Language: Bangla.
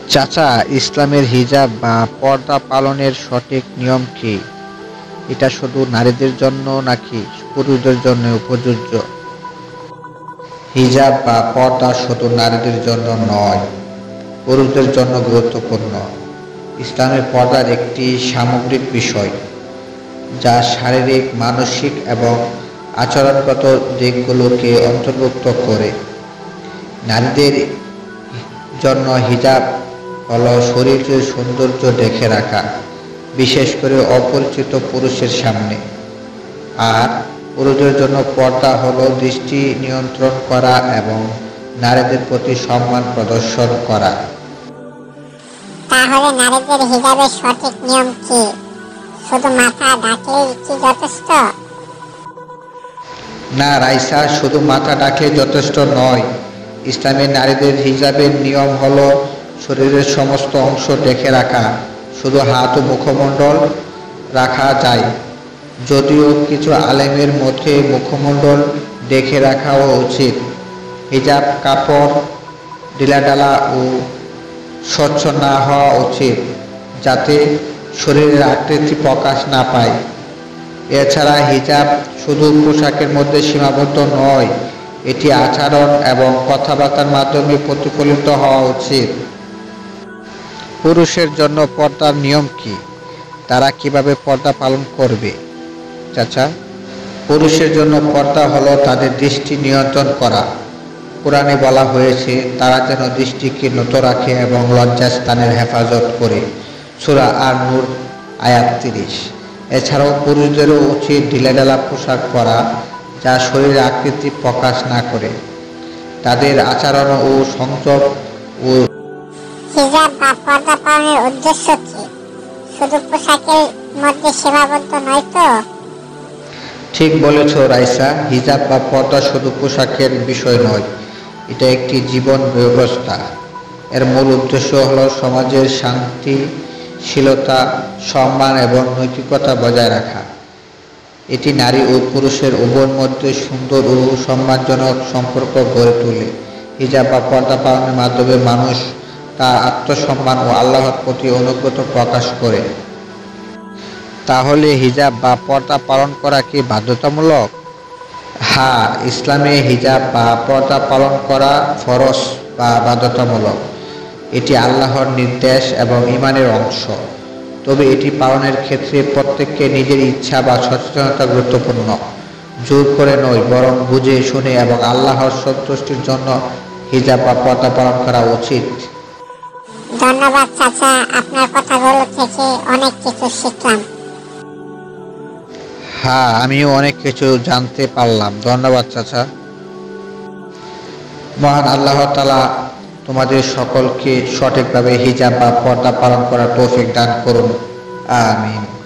চাচা, ইসলামের হিজাব বা পর্দা পালনের সঠিক নিয়ম কি? এটা শুধু নারীদের জন্য নাকি পুরুষদের জন্য প্রযোজ্য? হিজাব বা পর্দা শুধু নারীদের জন্য নয়, পুরুষদের জন্য গুরুত্বপূর্ণ। ইসলামের পর্দার একটি সামগ্রিক বিষয়, যা শারীরিক, মানসিক এবং আচরণগত দিকগুলোকে অন্তর্ভুক্ত করে। নারীদের জন্য হিজাব হলো শরীরের সৌন্দর্য ঢেকে রাখা, বিশেষ করে অপরিচিত পুরুষের সামনে। আর পুরুষদের জন্য পর্দা হলো দৃষ্টি নিয়ন্ত্রণ করা এবং নারীদের প্রতি সম্মান প্রদর্শন করা। তাহলে নারীদের হিজাবের সঠিক নিয়ম কি? শুধু মাথা ঢাকলেই কি যথেষ্ট? না রাইসা, শুধু মাথা ঢাকলে যথেষ্ট নয়। ইসলামে নারীদের হিজাবের নিয়ম হলো শরীরের সমস্ত অংশ ঢেকে রাখা, শুধু হাত ও মুখমণ্ডল রাখা যায়। যদিও কিছু আলেমের মধ্যে মুখমণ্ডল ঢেকে রাখাও উচিত। হিজাব কাপড় ঢিলাঢালা ও স্বচ্ছ না হওয়া উচিত, যাতে শরীরের আকৃতি প্রকাশ না পায়। এছাড়া হিজাব শুধু পোশাকের মধ্যে সীমাবদ্ধ নয়, এটি আচরণ এবং কথাবার্তার মাধ্যমে প্রতিফলিত হওয়া উচিত। পুরুষের জন্য পর্দার নিয়ম কি? তারা কিভাবে পর্দা পালন করবে? চাচা, পুরুষের জন্য পর্দা হলো তাদের দৃষ্টি নিয়ন্ত্রণ করা। কোরআনে বলা হয়েছে তারা যেন দৃষ্টিকে নত রাখে এবং লজ্জাস্থানের হেফাজত করে। সূরা আন-নূর আয়াত ৩০। এছাড়াও পুরুষদেরও উচিত ঢিলেঢালা পোশাক পরা, যা শরীরের আকৃতি প্রকাশ না করে। তাদের আচরণ ও সংযম ও হিজাব বা পর্দা পালনের উদ্দেশ্য কি? শুধু পোশাকের মধ্যে সীমাবদ্ধ নয় তো? ঠিক বলেছ রাইসা, হিজাব বা পর্দা শুধু পোশাকের বিষয় নয়, এটা একটি জীবন ব্যবস্থা। এর মূল উদ্দেশ্য হলো সমাজের শান্তিশীলতা, সম্মান এবং নৈতিকতা বজায় রাখা। এটি নারী ও পুরুষের উভয়ের মধ্যে সুন্দর ও সম্মানজনক সম্পর্ক গড়ে তোলে। হিজাব বা পর্দা পালনের মাধ্যমে মানুষ তার আত্মসম্মান ও আল্লাহর প্রতি অনুগত প্রকাশ করে। তাহলে হিজাব বা পর্দা পালন করা কি বাধ্যতামূলক? হ্যাঁ, ইসলামে হিজাব বা পর্দা পালন করা ফরজ বা বাধ্যতামূলক। এটি আল্লাহর নির্দেশ এবং ঈমানের অংশ। তবে এটি পালনের ক্ষেত্রে প্রত্যেককে নিজের ইচ্ছা বা সচেতনতা গুরুত্বপূর্ণ। জোর করে নয়, বরং বুঝে শুনে এবং আল্লাহর সন্তুষ্টির জন্য হিজাব বা পর্দা পালন করা উচিত। ধন্যবাদ চাচা, আপনার কথাগুলো থেকে অনেক কিছু শিখলাম। হ্যাঁ, আমিও অনেক কিছু জানতে পারলাম। ধন্যবাদ চাচা। মহান আল্লাহ তাআলা তোমাদের সকলকে সঠিকভাবে হিজাব বা পর্দা পালন করার তৌফিক দান করুন। আমিন।